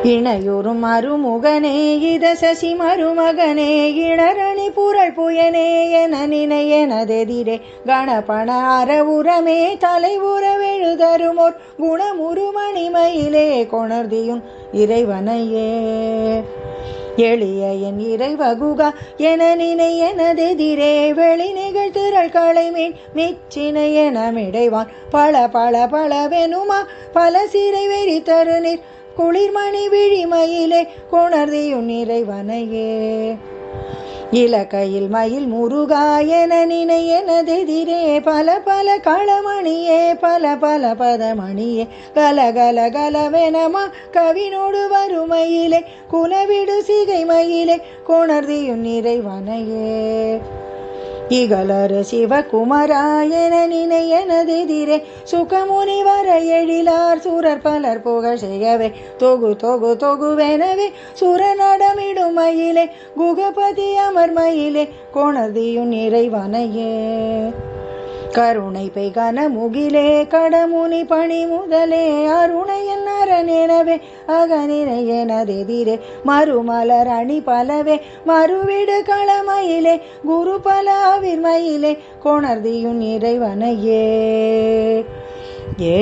இணையுறும் மருமுகனே இத சசி மருமகனே இணரணி புரள் புயனே என நினையனதெதிரே கணபண அறவுரமே தலைவுறவெழுதருமோர் குணமுருமணிமயிலே கொணர்தியும் இறைவனையே எளிய என் இறைவகுகா என நினையனதெதிரே வெளி நிகழ்த்திரள் களைமீன் மிச்சினை என மிடைவான் பல பல பலவெனுமா பல சிறை வெறி தருநீர் குளிர்மணி விழிமயிலே கொணர்தியும் இறைவனையே இலக்கையில் மயில் முருகா என நினையனதெதிரே பல பல களமணியே பல பல பதமணியே கல கல கலவெனமா கவினோடு வருமயிலே குலவிடு சிகை மயிலே கொணர்தியும் இறைவனையே இகலரு சிவகுமரா என நினையனதெதிரே சுகமுனி வர எழிலார் சுரர் பலர் புகழ் செய்யவே தொகு தொகு தொகுவெனவே சுரநடமிடும் மயிலே குகபதி அமர் மயிலே கொணர்தியும் இறைவனையே கருணை பெய்கன முகிலே கடமுனி பணி முதலே அருணையன் அரணெனவே அகனினையனதெதிரே மறுமலர் அணி பலவே மறுவிடு களமயிலே குரு பல அவிர்மயிலே கொணர்தியும் இறைவனையே ஏ